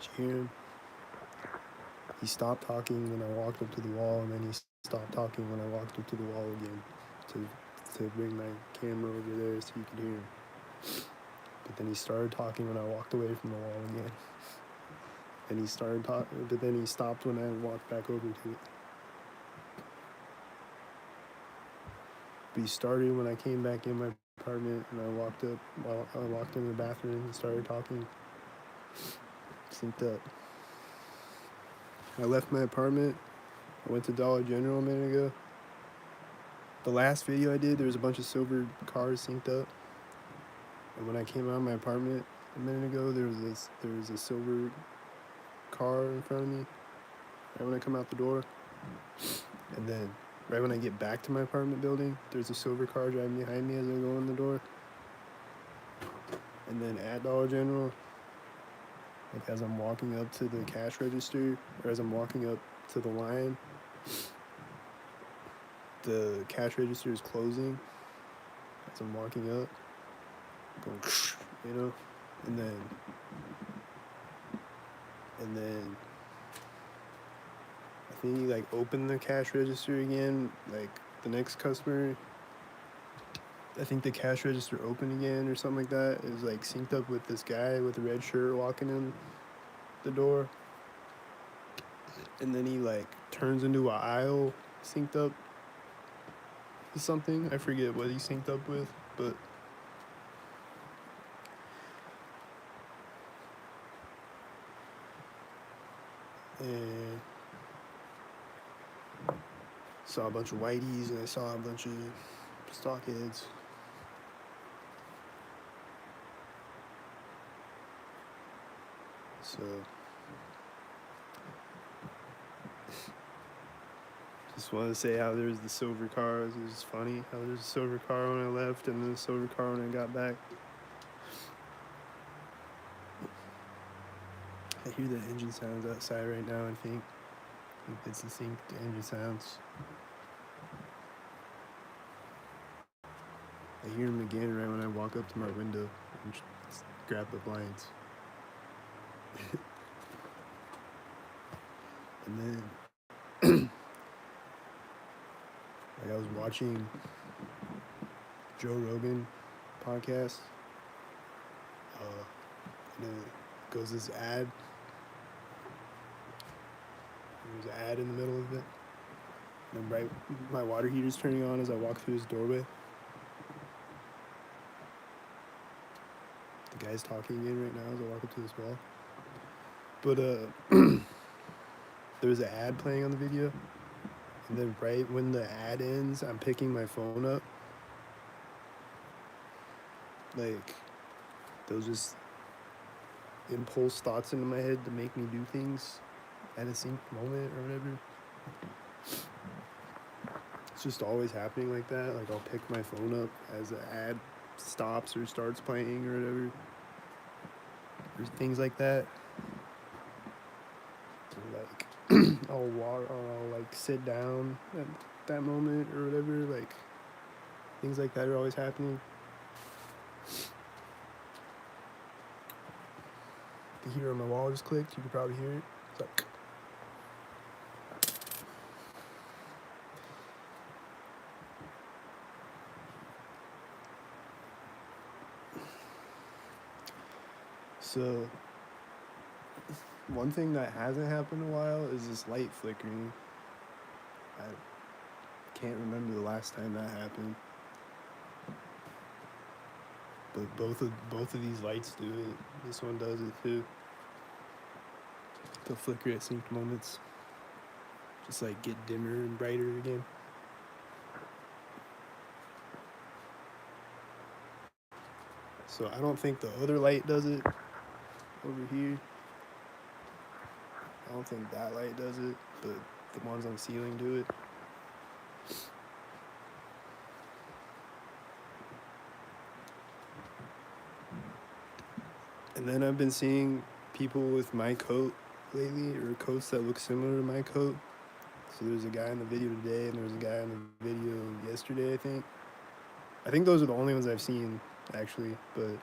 Did you hear him? He stopped talking when I walked up to the wall, and then he stopped talking when I walked up to the wall again to bring my camera over there so you could hear him. But then he started talking when I walked away from the wall again. And he started talking, but then he stopped when I walked back over to it. But he started when I came back in my apartment and I walked in the bathroom and started talking. Synced up. I left my apartment. I went to Dollar General a minute ago. The last video I did, there was a bunch of silver cars synced up. And when I came out of my apartment a minute ago, there was a silver car in front of me right when I come out the door. And then right when I get back to my apartment building, there's a silver car driving behind me as I go in the door. And then at Dollar General, like as I'm walking up to the cash register, or as I'm walking up to the line, the cash register is closing as I'm walking up, going, you know, and then I think you like open the cash register again, like the next customer, I think the cash register opened again or something like that. It was like synced up with this guy with a red shirt walking in the door. And then he like turns into an aisle synced up with something. I forget what he synced up with, but and saw a bunch of whiteys and I saw a bunch of stockheads. So just want to say how there's the silver cars. It was funny how there's a silver car when I left and then a silver car when I got back. I hear the engine sounds outside right now, I think it's the synced engine sounds. I hear them again right when I walk up to my window and grab the blinds. And then like I was watching Joe Rogan podcast, and then goes this ad. There's an ad in the middle of it. And then right, my water heater's turning on as I walk through his doorway. The guy's talking again right now as I walk up to this wall. But there's an ad playing on the video. And then right when the ad ends, I'm picking my phone up. Like, those just impulse thoughts into my head to make me do things at a synced moment or whatever. It's just always happening like that. Like, I'll pick my phone up as the ad stops or starts playing or whatever. Or things like that. Or like, I'll like sit down at that moment or whatever. Like, things like that are always happening. The heater on my wall just clicked. You could probably hear it. It's like, so one thing that hasn't happened in a while is this light flickering. I can't remember the last time that happened. But both of these lights do it. This one does it too. They'll flicker at synced moments. Just like get dimmer and brighter again. So I don't think the other light does it over here. I don't think that light does it, but the ones on the ceiling do it. And then I've been seeing people with my coat lately, or coats that look similar to my coat. So there's a guy in the video today, and there's a guy in the video yesterday, I think. I think those are the only ones I've seen, actually, but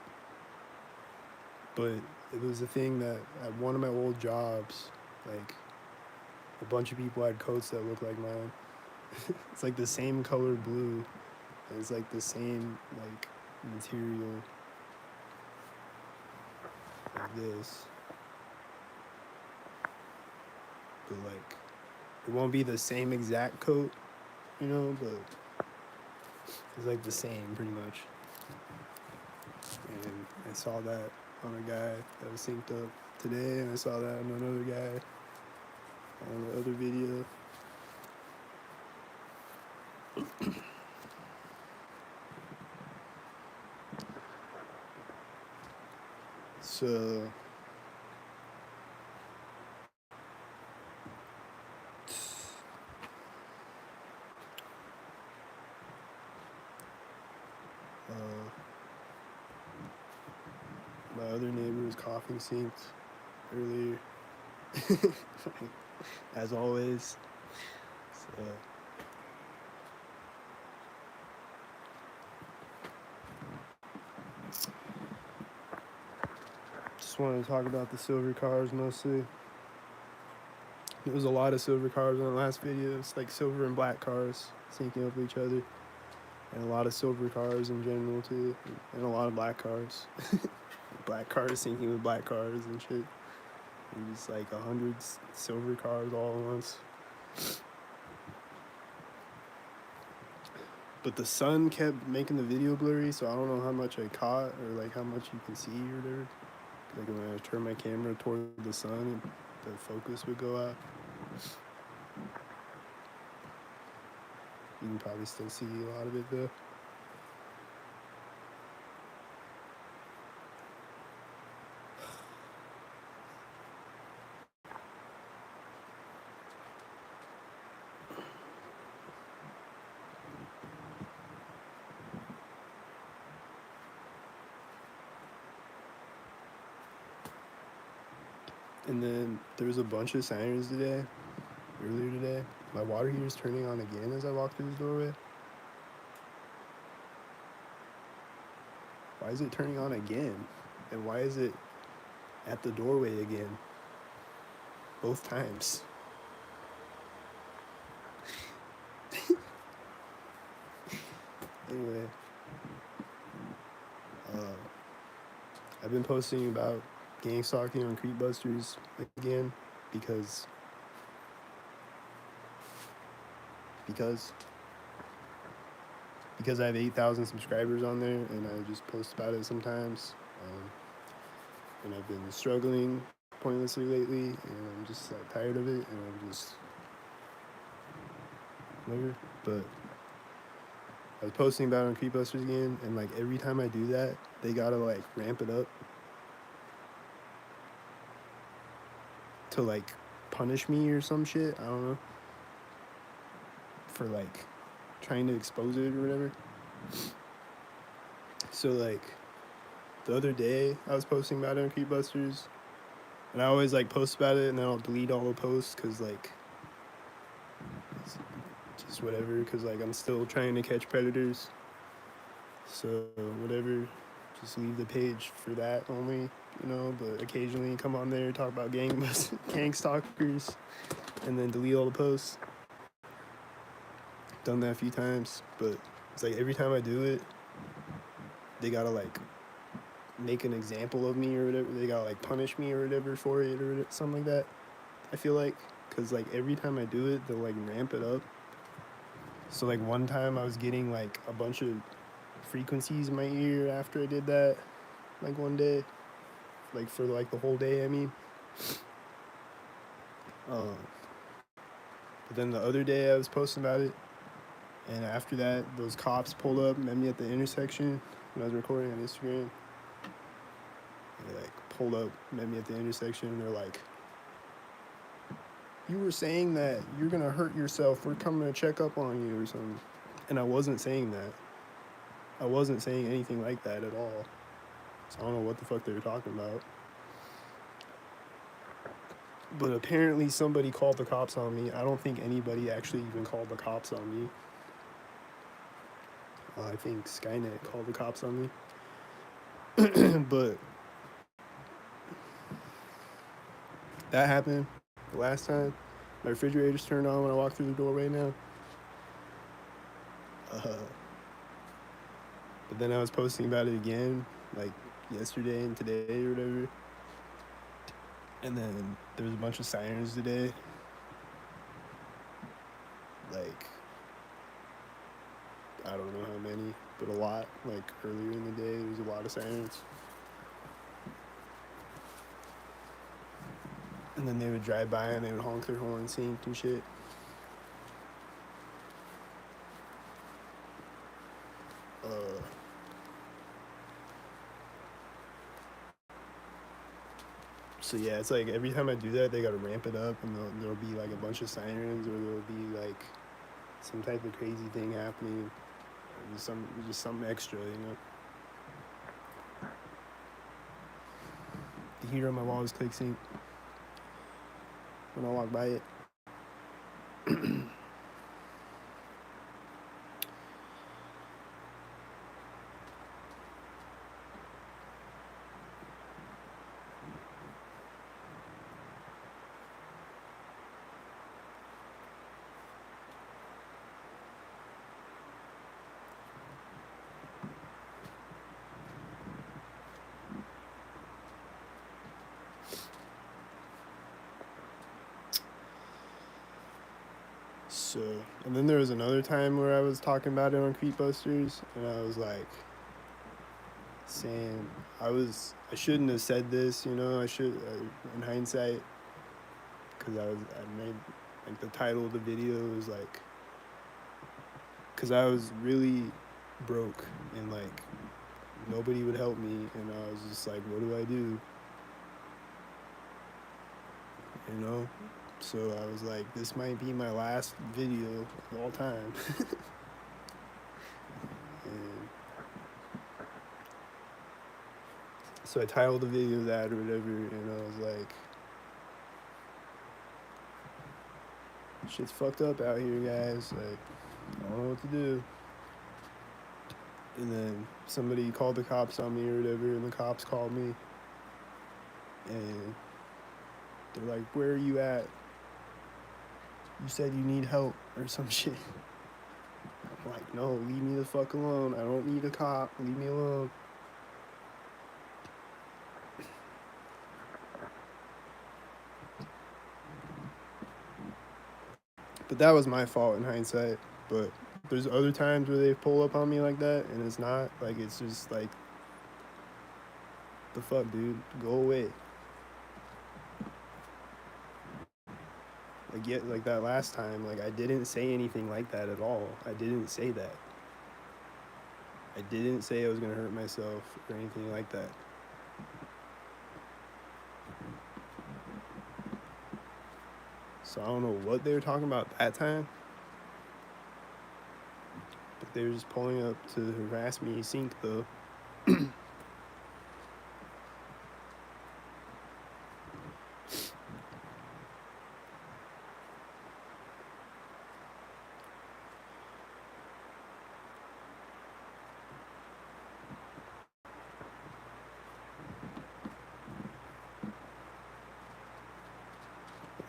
But it was a thing that at one of my old jobs, like a bunch of people had coats that looked like mine. It's like the same color blue. And it's like the same like material of this. But like it won't be the same exact coat, you know, but it's like the same pretty much. And I saw that on a guy that was synced up today, and I saw that on another guy on the other video. So my other neighbor was coughing synced earlier, as always. So just wanted to talk about the silver cars mostly. There was a lot of silver cars in the last video. It's like silver and black cars syncing up with each other, and a lot of silver cars in general too, and a lot of black cars. Black cars syncing with black cars and shit. And just like 100 silver cars all at once. But the sun kept making the video blurry, so I don't know how much I caught or like how much you can see or whatever. Like when I turn my camera toward the sun, the focus would go out. You can probably still see a lot of it though. And then there was a bunch of sirens today, earlier today. My water heater's turning on again as I walk through the doorway. Why is it turning on again? And why is it at the doorway again? Both times. Anyway, I've been posting about gang stalking on Creepbusters again because I have 8,000 subscribers on there, and I just post about it sometimes. And I've been struggling pointlessly lately, and I'm just like tired of it, and I'm just whatever. But I was posting about it on Creepbusters again, and like every time I do that, they gotta like ramp it up to like punish me or some shit. I don't know. For like trying to expose it or whatever. So like the other day I was posting about it on Creepbusters, and I always like post about it and then I'll delete all the posts because like it's just whatever, because like I'm still trying to catch predators. So whatever, just leave the page for that only, you know, but occasionally come on there, talk about gang stalkers, and then delete all the posts. Done that a few times, but it's like every time I do it, they gotta like make an example of me or whatever. They gotta like punish me or whatever for it or something like that. I feel like, cause like every time I do it, they'll like ramp it up. So like one time I was getting like a bunch of frequencies in my ear after I did that, like one day, like for like the whole day. I mean, but then the other day I was posting about it, and after that, those cops pulled up, met me at the intersection when I was recording on Instagram. They like pulled up, met me at the intersection, and they're like, "You were saying that you're gonna hurt yourself. We're coming to check up on you or something." And I wasn't saying that. I wasn't saying anything like that at all. So I don't know what the fuck they were talking about. But apparently somebody called the cops on me. I don't think anybody actually even called the cops on me. I think Skynet called the cops on me. But That happened the last time. My refrigerator's turned on when I walk through the door right now. Uh, but then I was posting about it again, like yesterday and today or whatever. And then there was a bunch of sirens today. Like, I don't know how many, but a lot. Like earlier in the day, there was a lot of sirens. And then they would drive by and they would honk their horn, synced and shit. Uh, so yeah, it's like every time I do that, they gotta ramp it up, and there'll be like a bunch of sirens, or there'll be like some type of crazy thing happening, or just something extra, you know. The heater on my wall is click sync when I walk by it. So, and then there was another time where I was talking about it on Creepbusters, and I was like saying I shouldn't have said this, you know. I should, in hindsight, because I made like the title of the video was like, because I was really broke and like nobody would help me, and I was just like, what do I do? You know. So I was like, this might be my last video of all time. And so I titled the video that or whatever, and I was like, shit's fucked up out here, guys. Like, I don't know what to do. And then somebody called the cops on me or whatever, and the cops called me, and they're like, where are you at? You said you need help or some shit. I'm like, no, leave me the fuck alone. I don't need a cop. Leave me alone. But that was my fault in hindsight. But there's other times where they pull up on me like that, and it's not. Like, it's just like, the fuck, dude? Go away. Like, yet, like that last time, like, I didn't say anything like that at all. I didn't say that. I didn't say I was gonna hurt myself or anything like that. So I don't know what they were talking about that time, but they were just pulling up to harass me, sync though.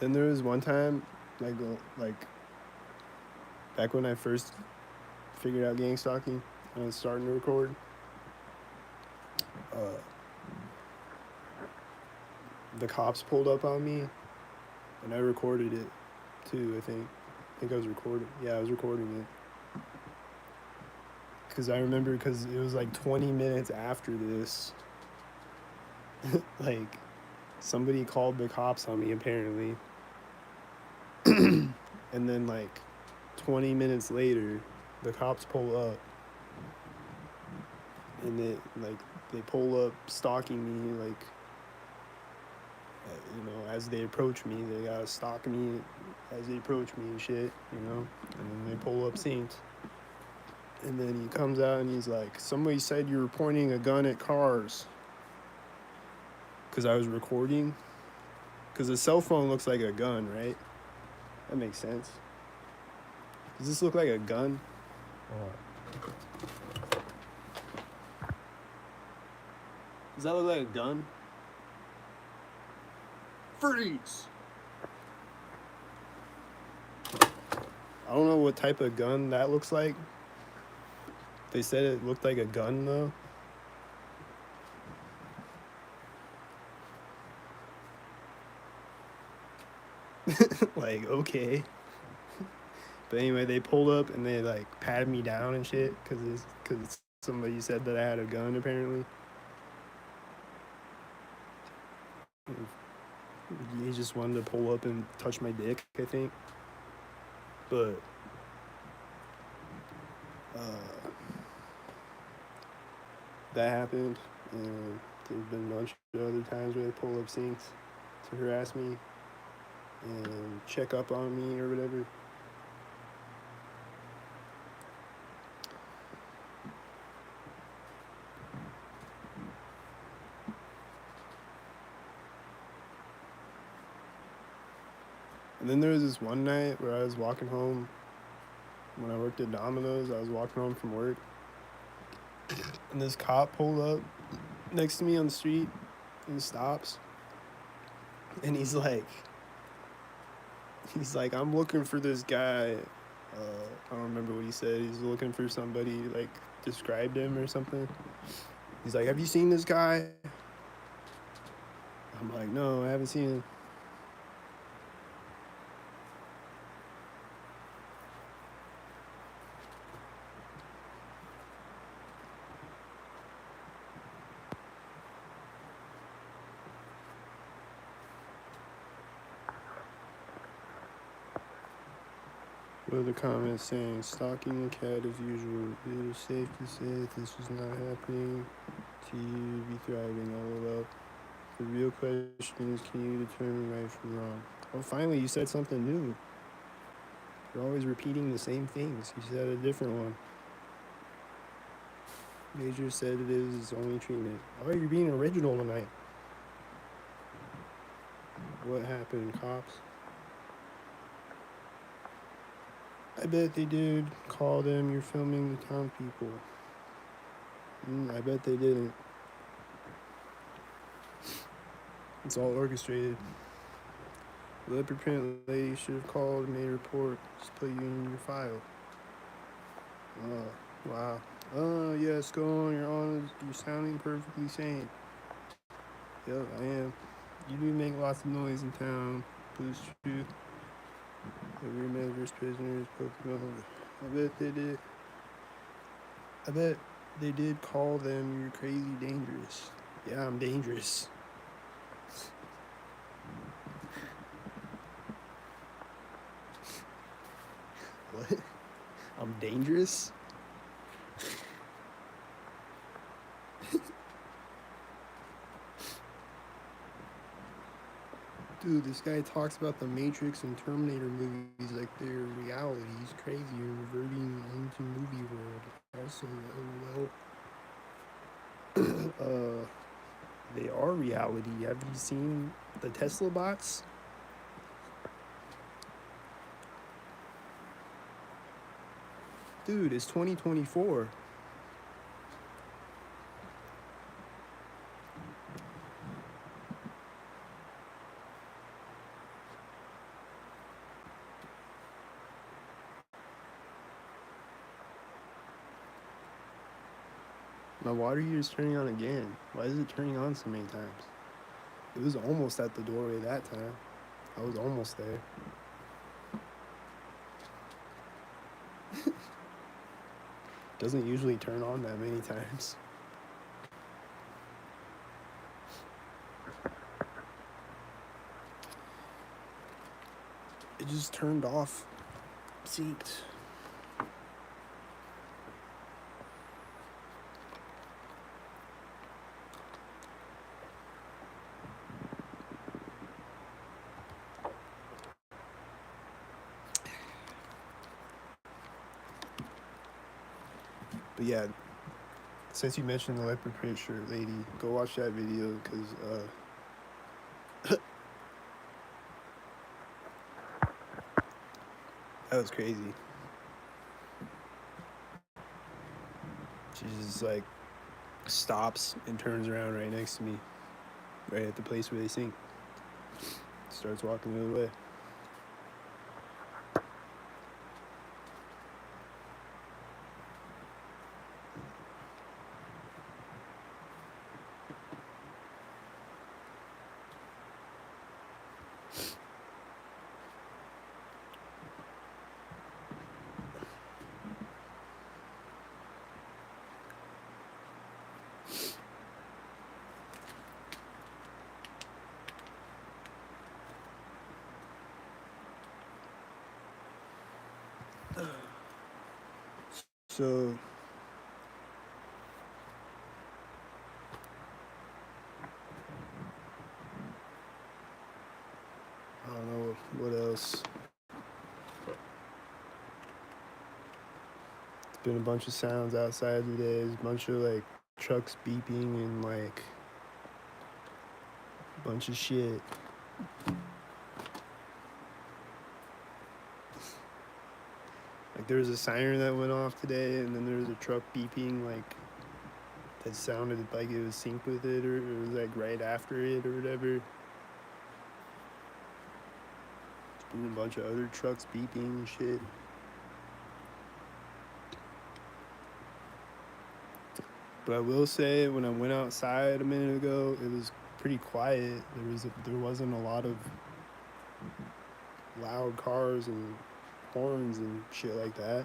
Then there was one time, like back when I first figured out gang stalking, and I was starting to record. Uh, the cops pulled up on me, and I recorded it too. I think I was recording. Yeah, I was recording it. Because I remember, because it was like 20 minutes after this, like, somebody called the cops on me, apparently. And then, like, 20 minutes later, the cops pull up. And they pull up stalking me, like, you know, as they approach me. They gotta stalk me as they approach me and shit, you know. And then they pull up synced. And then he comes out and he's like, somebody said you were pointing a gun at cars. Because I was recording. Because a cell phone looks like a gun, right? That makes sense. Does this look like a gun? Does that look like a gun? Freeze! I don't know what type of gun that looks like. They said it looked like a gun, though. Like, okay. But anyway, they pulled up and they, like, patted me down and shit because somebody said that I had a gun, apparently. He just wanted to pull up and touch my dick, I think. But that happened, and there's been a bunch of other times where they pull up sinks to harass me and check up on me or whatever. And then there was this one night where I was walking home when I worked at Domino's. I was walking home from work, and this cop pulled up next to me on the street and stops. And he's like, I'm looking for this guy. I don't remember what he said. He's looking for somebody, like, described him or something. He's like, have you seen this guy? I'm like, no, I haven't seen him. What are the comments saying? Stalking the cat as usual. It is safe to say that this is not happening to you. Be thriving. LOL. The real question is, can you determine right from wrong? Oh, finally, you said something new. You're always repeating the same things. You said a different one. Major said it is its only treatment. Oh, you're being original tonight. What happened, cops? I bet they did call them. You're filming the town people. I bet they didn't. It's all orchestrated. The leopard print lady should have called and made a report. Just put you in your file. Oh, wow. Oh, yes, go on. You're sounding perfectly sane. Yep, I am. You do make lots of noise in town. Police truth. Every measures prisoners. Pokemon. I bet they did call them. You're crazy dangerous. Yeah, I'm dangerous. What? I'm dangerous? Dude, this guy talks about the Matrix and Terminator movies like they're reality. He's crazy. You're reverting into movie world. Also, well, they are reality. Have you seen the Tesla bots? Dude, it's 2024. My water heater is turning on again. Why is it turning on so many times? It was almost at the doorway that time. I was almost there. Doesn't usually turn on that many times. It just turned off. Synced. But yeah, since you mentioned the leopard print shirt lady, go watch that video because that was crazy. She just like stops and turns around right next to me, right at the place where they sing. starts walking the other way. So I don't know what else. It's been a bunch of sounds outside today. There's a bunch of like trucks beeping and like a bunch of shit. Like there was a siren that went off today, and then there was a truck beeping like that sounded like it was synced with it, or it was like right after it, or whatever. There's been a bunch of other trucks beeping and shit. But I will say, when I went outside a minute ago, it was pretty quiet. There wasn't a lot of loud cars and horns and shit like that.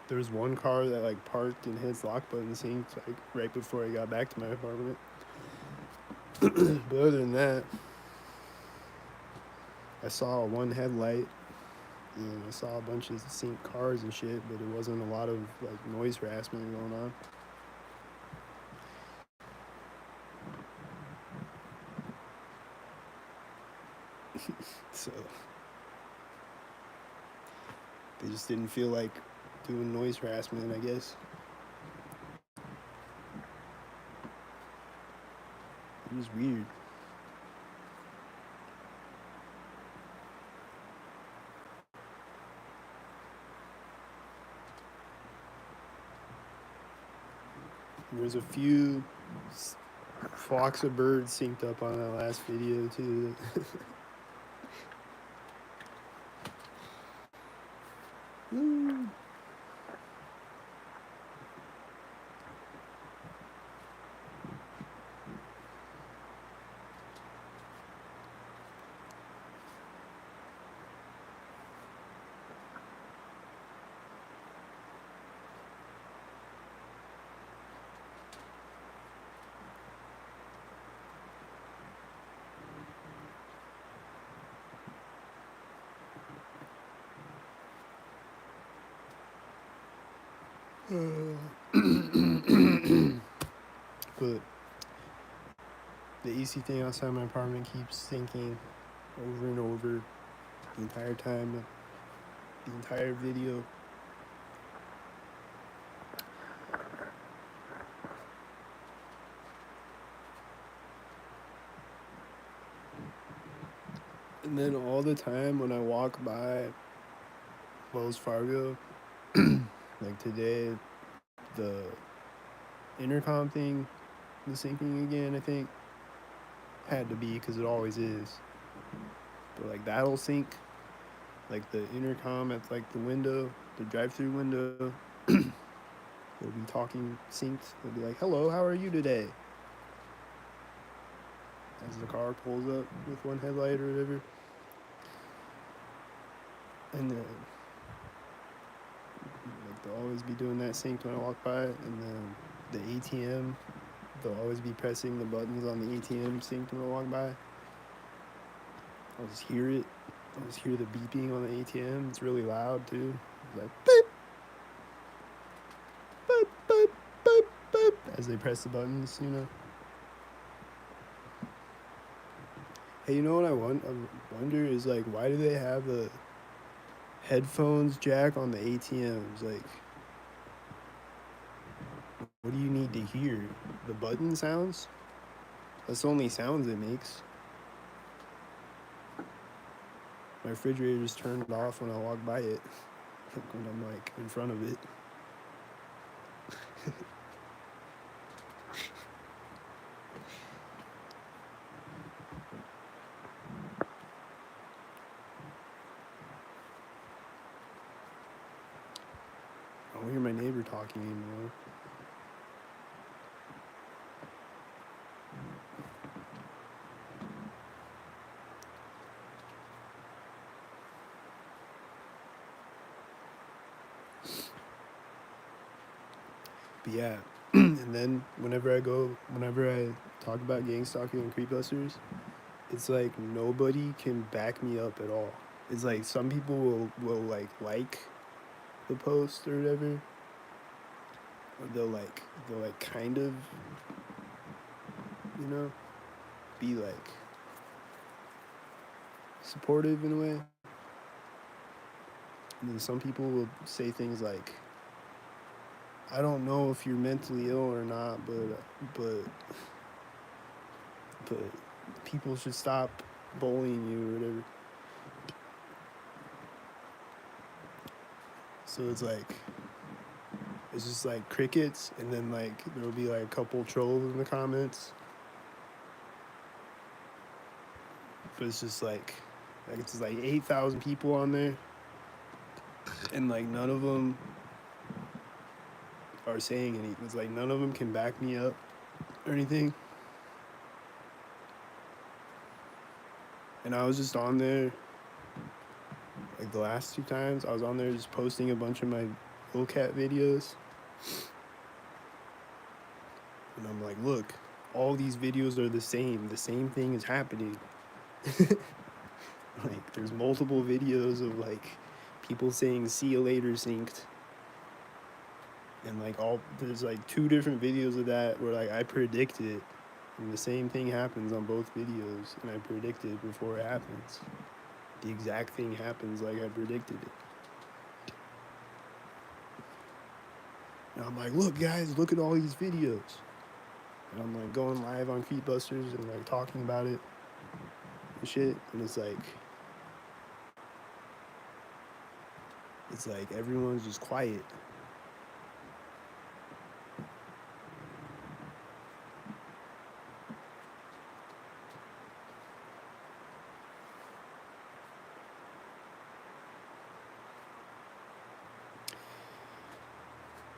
There was one car that like parked and his lock button synced like right before I got back to my apartment. But other than that, I saw one headlight and I saw a bunch of synced cars and shit, but it wasn't a lot of like noise harassment going on. So they just didn't feel like doing noise harassment, I guess. It was weird. There's a few flocks of birds synced up on that last video too. But the AC thing outside my apartment keeps syncing over and over the entire time, the entire video. And then all the time when I walk by Wells Fargo, like today, the intercom thing was syncing again, I think. Had to be, because it always is. But like that'll sync, like the intercom at like the window, the drive-through window. They'll be talking synced. They'll be like, "Hello, how are you today?" As the car pulls up with one headlight or whatever. And then like they'll always be doing that synced when I walk by. And then the ATM, they'll always be pressing the buttons on the ATM synced when I walk by. I'll just hear it. I'll just hear the beeping on the ATM. It's really loud too. It's like beep, beep, beep, beep, beep, as they press the buttons, you know. Hey, you know what I wonder is like, why do they have the headphones jack on the ATMs? Like, what do you need to hear? The button sounds? That's the only sounds it makes. My refrigerator just turned off when I walk by it, when I'm like in front of it. my neighbor talking anymore. But yeah, and then whenever I talk about gang stalking and creep busters, it's like nobody can back me up at all. It's like some people will like the post or whatever, or they'll like kind of, you know, be like supportive in a way. And then some people will say things like, I don't know if you're mentally ill or not, but but people should stop bullying you or whatever. So it's just like crickets, and then like there'll be like a couple trolls in the comments, but it's just like it's just like 8,000 people on there, and like none of them are saying anything. It's like none of them can back me up or anything. And I was just on there like the last 2 times I was on there just posting a bunch of my little cat videos. And I'm like, look, all these videos are the same. The same thing is happening. Like, there's multiple videos of like people saying "see you later" synced, and like there's like 2 different videos of that where like I predict it, and the same thing happens on both videos, and I predict it before it happens. The exact thing happens like I predicted it. And I'm like, look, guys, look at all these videos. And I'm like going live on Creepbusters and like talking about it and shit. And it's like everyone's just quiet.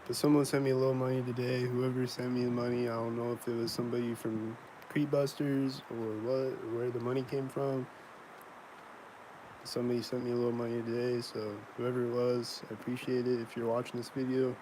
But someone sent me a little money today. Whoever sent me the money, I don't know if it was somebody from Creepbusters or what, or where the money came from. Somebody sent me a little money today, so whoever it was, I appreciate it. If you're watching this video,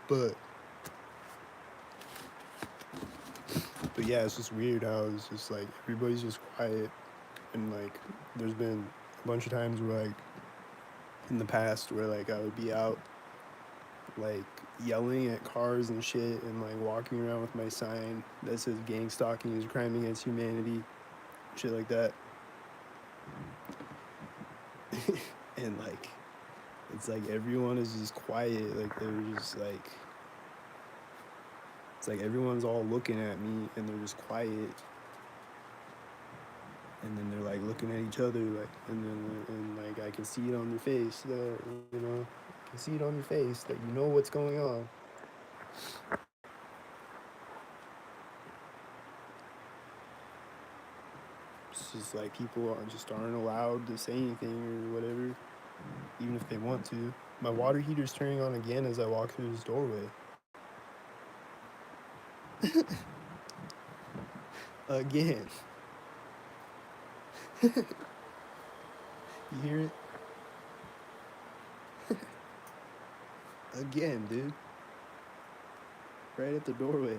but yeah, it's just weird how it's just like everybody's just quiet, and like there's been a bunch of times where like in the past where like I would be out like yelling at cars and shit, and like walking around with my sign that says gang stalking is a crime against humanity, shit like that. And like it's like everyone is just quiet, like they're just like, it's like everyone's all looking at me and they're just quiet, and then they're like looking at each other, like, and like I can see it on their face that, you know, I can see it on your face that you know what's going on. It's just like people just aren't allowed to say anything or whatever, even if they want to. My water heater's turning on again as I walk through this doorway. Again. You hear it? Again, dude. Right at the doorway.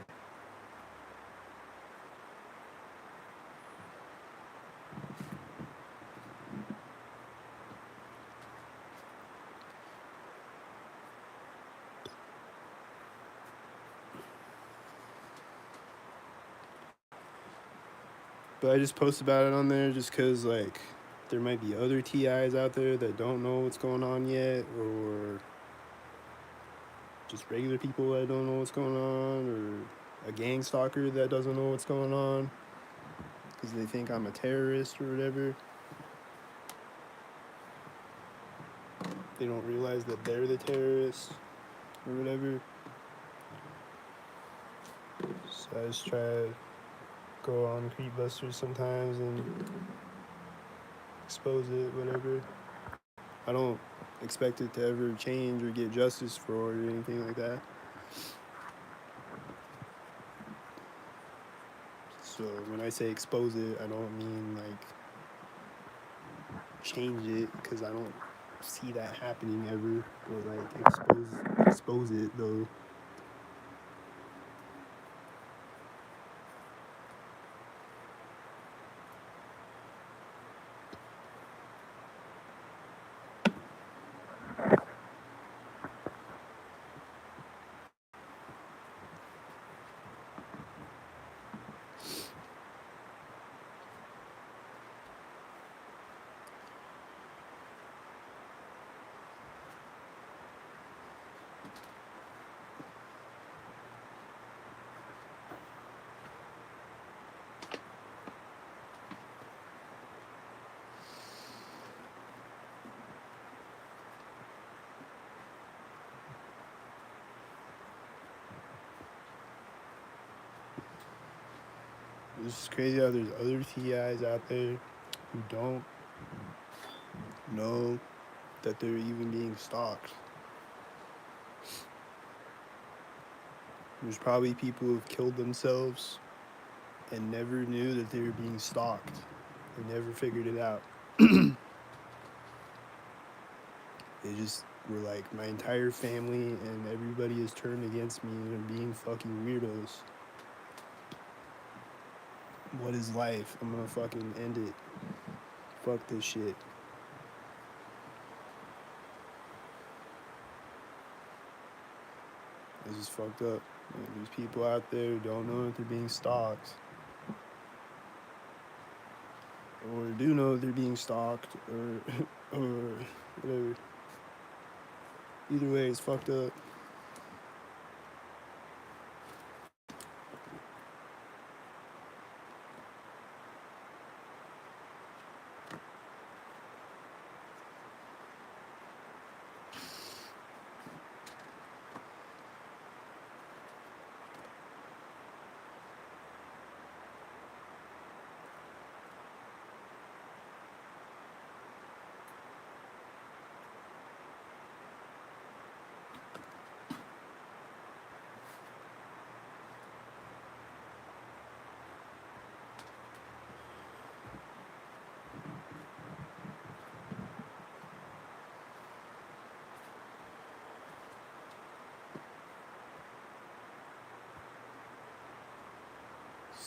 But I just post about it on there just because, like, there might be other TIs out there that don't know what's going on yet, or just regular people that don't know what's going on, or a gang stalker that doesn't know what's going on because they think I'm a terrorist or whatever. They don't realize that they're the terrorists or whatever. So I just try to go on Creep Busters sometimes and expose it, whatever. I don't expect it to ever change or get justice for it or anything like that. So when I say expose it, I don't mean like change it, because I don't see that happening ever. Or like expose it though. It's just crazy how there's other TIs out there who don't know that they're even being stalked. There's probably people who've killed themselves and never knew that they were being stalked. They never figured it out. They just were like, my entire family and everybody is turned against me and they're being fucking weirdos. What is life? I'm gonna fucking end it. Fuck this shit. It's just fucked up. There's people out there who don't know that they're being stalked. Or do know that they're being stalked, or whatever. Either way, it's fucked up.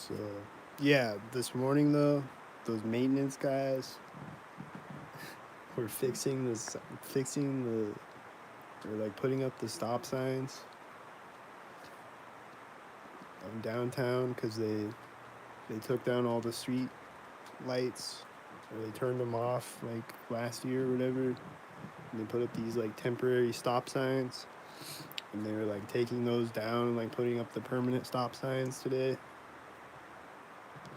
So, yeah, this morning though, those maintenance guys were fixing or like putting up the stop signs downtown, because they took down all the street lights, or they turned them off like last year or whatever. And they put up these like temporary stop signs, and they were like taking those down and like putting up the permanent stop signs today.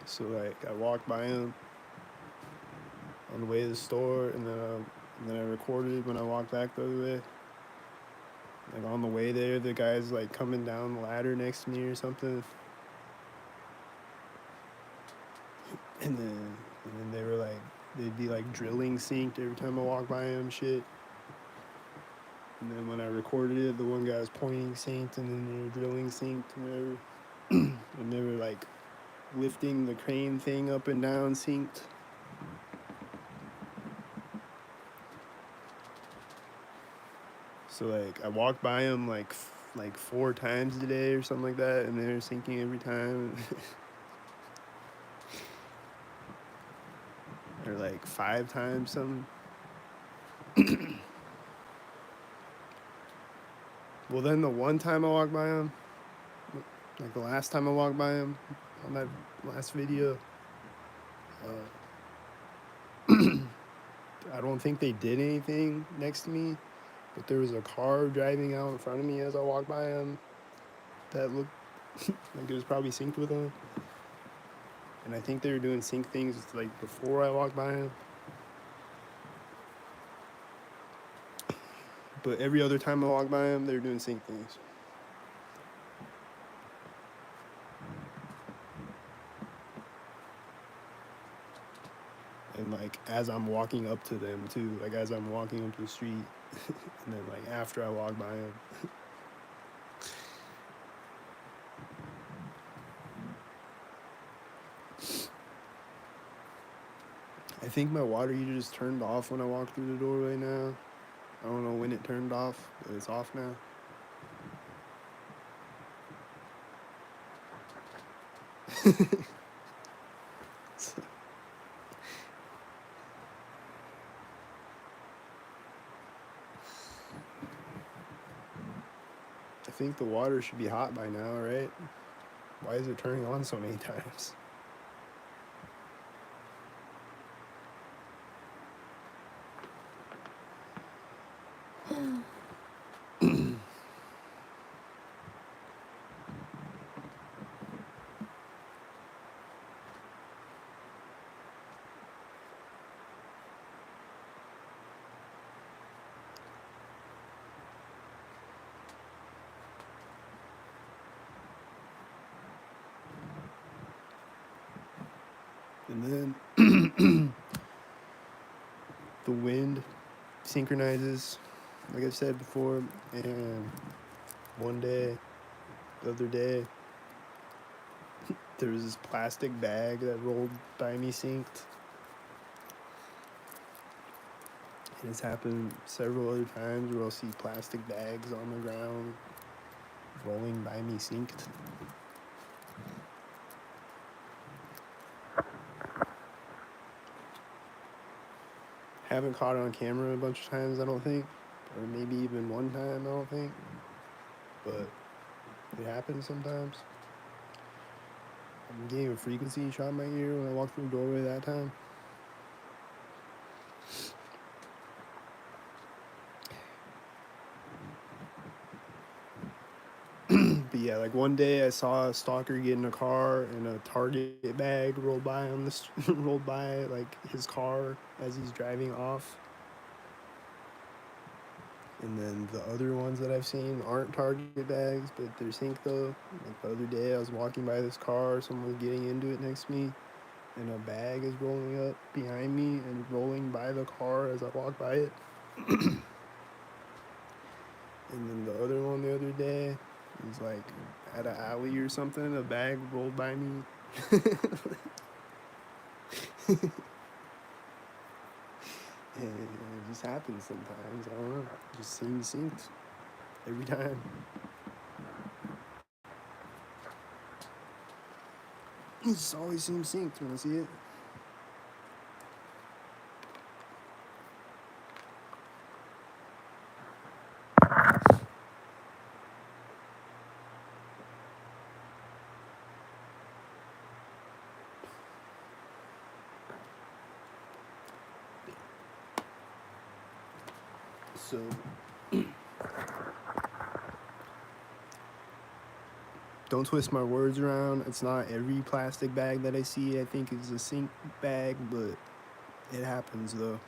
So like I walked by them on the way to the store, and then I recorded when I walked back the other way. Like on the way there, the guy's like coming down the ladder next to me or something, and then they were like, they'd be like drilling synced every time I walk by him, shit. And then when I recorded it, the one guy was pointing synced, and then they were drilling synced and whatever. And they were like lifting the crane thing up and down synced. So like I walked by him like 4 times today or something like that, and they're syncing every time. Or like 5 times something. Well, then the one time I walked by him, like the last time I walked by him on that last video, I don't think they did anything next to me, but there was a car driving out in front of me as I walked by them that looked like it was probably synced with them. And I think they were doing sync things like before I walked by them. But every other time I walked by them, they were doing sync things. And like as I'm walking up to them too, like as I'm walking up the street, and then like after I walk by them. I think my water heater just turned off when I walked through the door right now. I don't know when it turned off, but it's off now. I think the water should be hot by now, right? Why is it turning on so many times? And then the wind synchronizes, like I said before, and one day, the other day, there was this plastic bag that rolled by me synced. And it's happened several other times where I'll see plastic bags on the ground rolling by me synced. Haven't caught it on camera a bunch of times, I don't think. Or maybe even one time, I don't think. But it happens sometimes. I'm getting a frequency shot in my ear when I walked through the doorway that time. But yeah, like one day I saw a stalker get in a car and a Target bag rolled by on this rolled by like his car as he's driving off. And then the other ones that I've seen aren't Target bags, but they're sync though. Like the other day I was walking by this car, someone was getting into it next to me, and a bag is rolling up behind me and rolling by the car as I walk by it. And then the other one the other day was like at an alley or something, a bag rolled by me. And it just happens sometimes. I don't know. It just seems synced every time. It just always seems synced when I see it. So don't twist my words around. It's not every plastic bag that I see I think is a sync bag, but it happens though.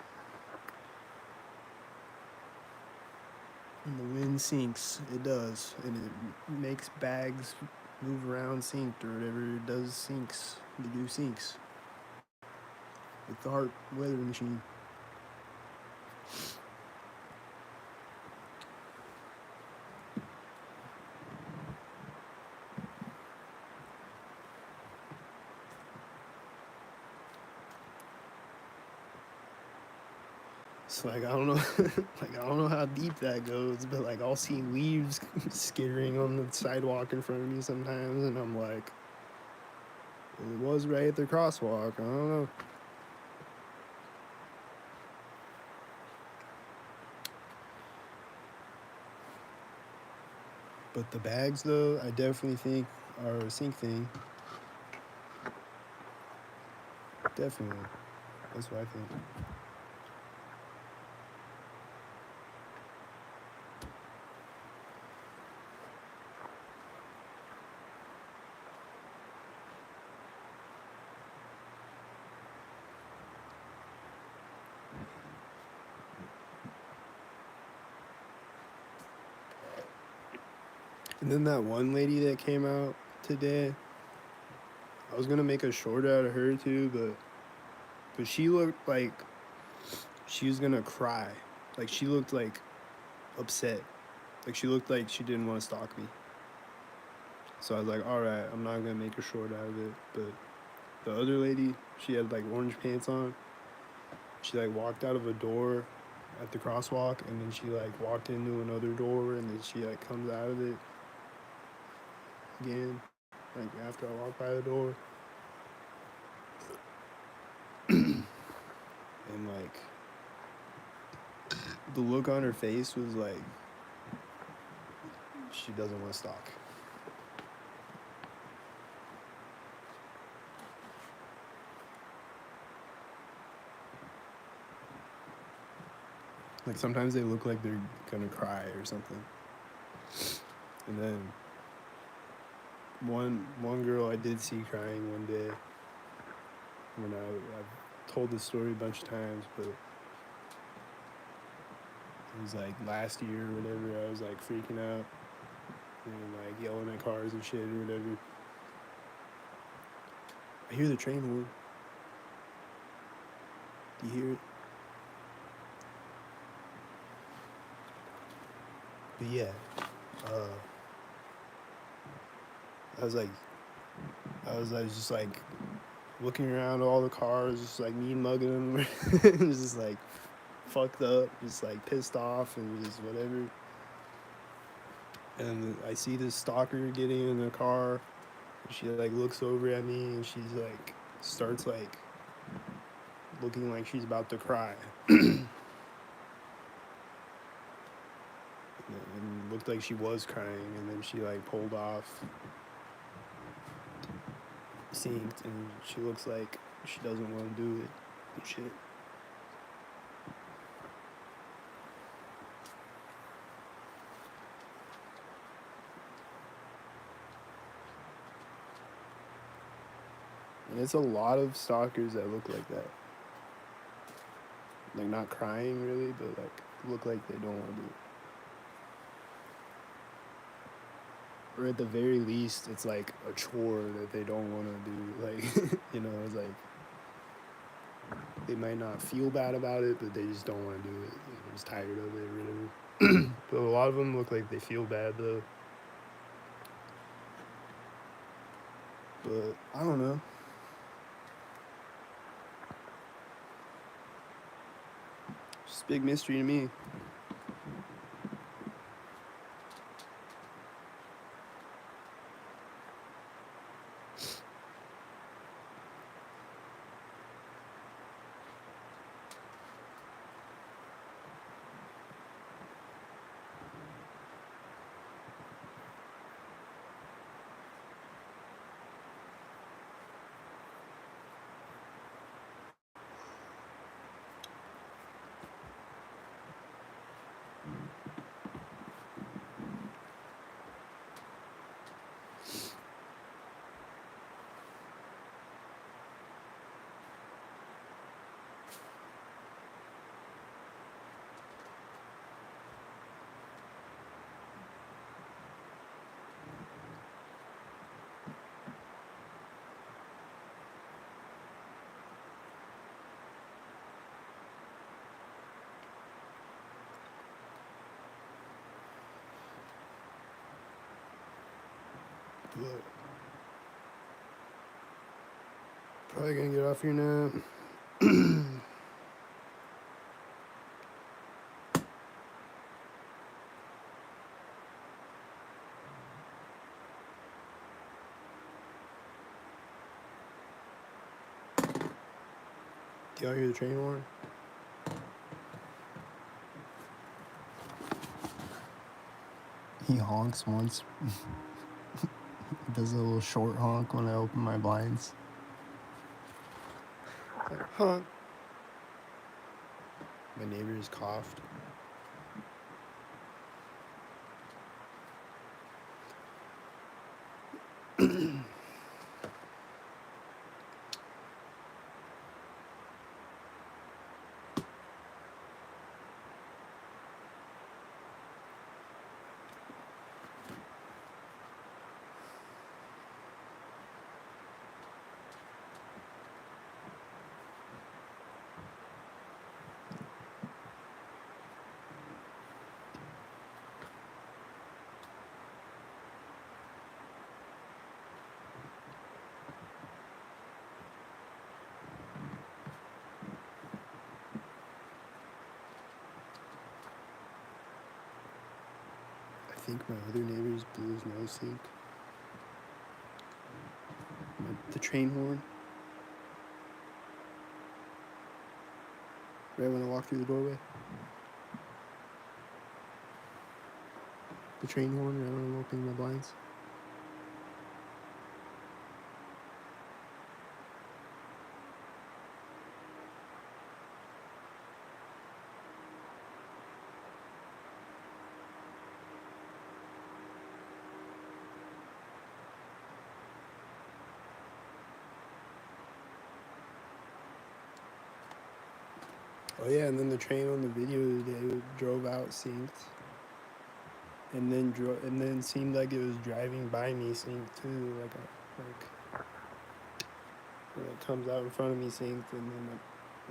And the wind sinks, it does, and it makes bags move around synced or whatever it does sinks. They do sinks with the heart weather machine. It's like I don't know, like I don't know how deep that goes, but like I'll see leaves skittering on the sidewalk in front of me sometimes, and I'm like, well, it was right at the crosswalk. I don't know. But the bags, though, I definitely think are a sync thing. Definitely, that's what I think. And then that one lady that came out today, I was gonna make a short out of her too, but she looked like she was gonna cry. Like she looked like upset. Like she looked like she didn't want to stalk me. So I was like, all right, I'm not gonna make a short out of it. But the other lady, she had like orange pants on. She like walked out of a door at the crosswalk, and then she like walked into another door, and then she like comes out of it again. Like after I walk by the door, and like the look on her face was like she doesn't want to stalk. Like sometimes they look like they're gonna cry or something. And then one girl I did see crying one day. When I've told this story a bunch of times, but it was like last year or whatever. I was like freaking out and like yelling at cars and shit or whatever. I hear the train horn. Do you hear it? But yeah, I was like, I was just like looking around all the cars, just like mean mugging them, just like fucked up, just like pissed off and just whatever. And I see this stalker getting in the car. She like looks over at me and she's like starts like looking like she's about to cry. And looked like she was crying, and then she like pulled off, synced, and she looks like she doesn't want to do it and shit. And it's a lot of stalkers that look like that. Like not crying really, but like look like they don't want to do it. Or at the very least, it's like a chore that they don't want to do. Like, you know, it's like they might not feel bad about it, but they just don't want to do it. They're just tired of it or whatever. But a lot of them look like they feel bad though. But I don't know. It's a big mystery to me. But probably gonna get off here now. Do y'all hear the train horn? He honks once. He does a little short honk when I open my blinds. Like, honk. My neighbor just coughed. think my other neighbors blew his nose sync. The train horn. Right when I walked through the doorway. The train horn right when I'm opening my blinds. Oh yeah, and then the train on the video today drove out synced, and then seemed like it was driving by me synced too, like it comes out in front of me synced, and then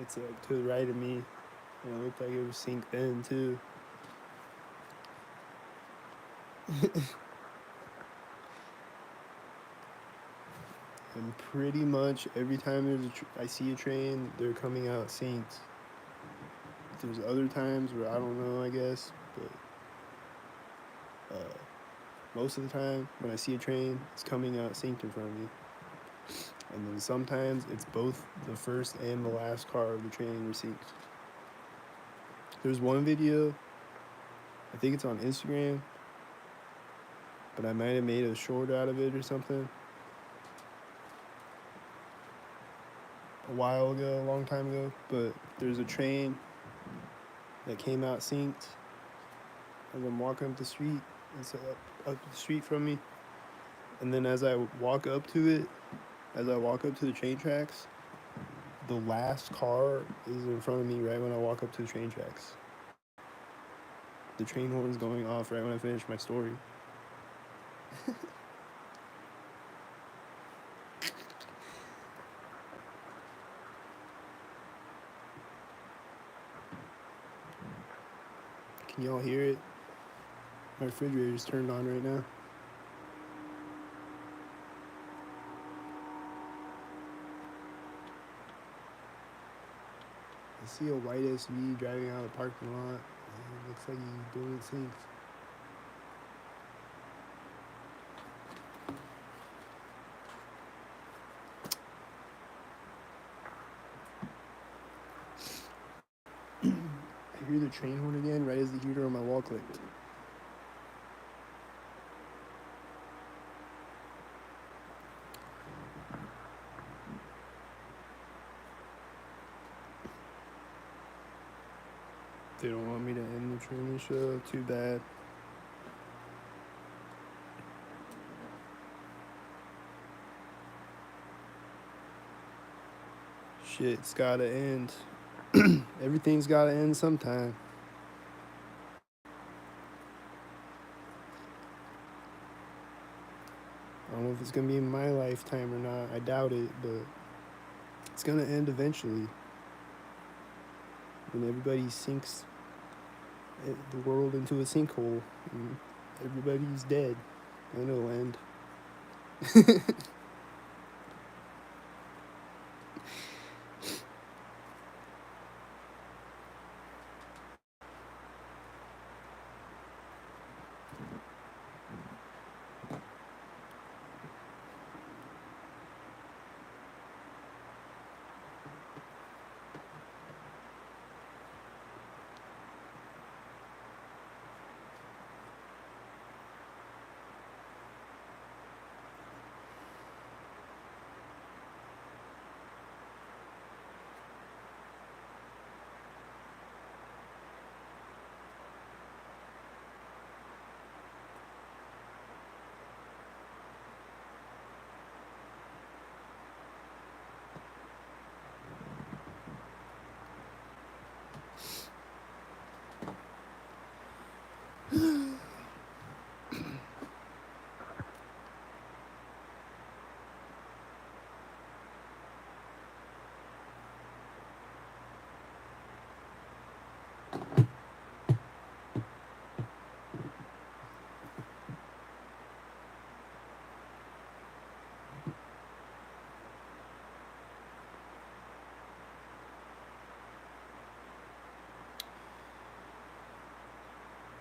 it's like to the right of me, and it looked like it was synced then too. And pretty much every time I see a train, they're coming out synced. There's other times where I don't know, I guess, but most of the time when I see a train, it's coming out synced in front of me. And then sometimes it's both the first and the last car of the train are synced. There's one video, I think it's on Instagram, but I might have made a short out of it or something a while ago, a long time ago. But there's a train that came out synced as I'm walking up the street. It's up the street from me. And then as I walk up to the train tracks, the last car is in front of me right when I walk up to the train tracks. The train horn's going off right when I finish my story. Can y'all hear it? My refrigerator's turned on right now. I see a white SUV driving out of the parking lot. It looks like he's doing it synced. I hear the train horn again right as the heater on my wall clicked. They don't want me to end the Truman Show. Too bad. Shit's gotta end. Everything's gotta end sometime. I don't know if it's gonna be in my lifetime or not. I doubt it, but it's gonna end eventually. When everybody sinks the world into a sinkhole and everybody's dead, then it'll end.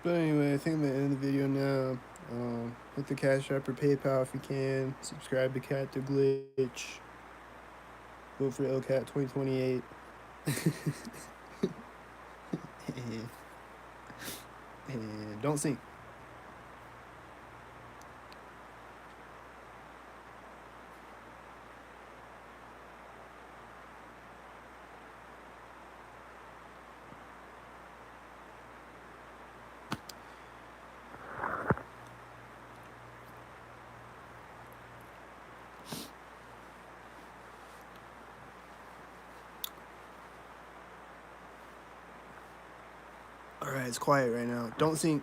But anyway, I think I'm gonna end the video now. Hit the Cash App or PayPal if you can. Subscribe to Cat the Glitch. Vote for LCAT 2028. And don't sing. Alright, it's quiet right now. Don't sing.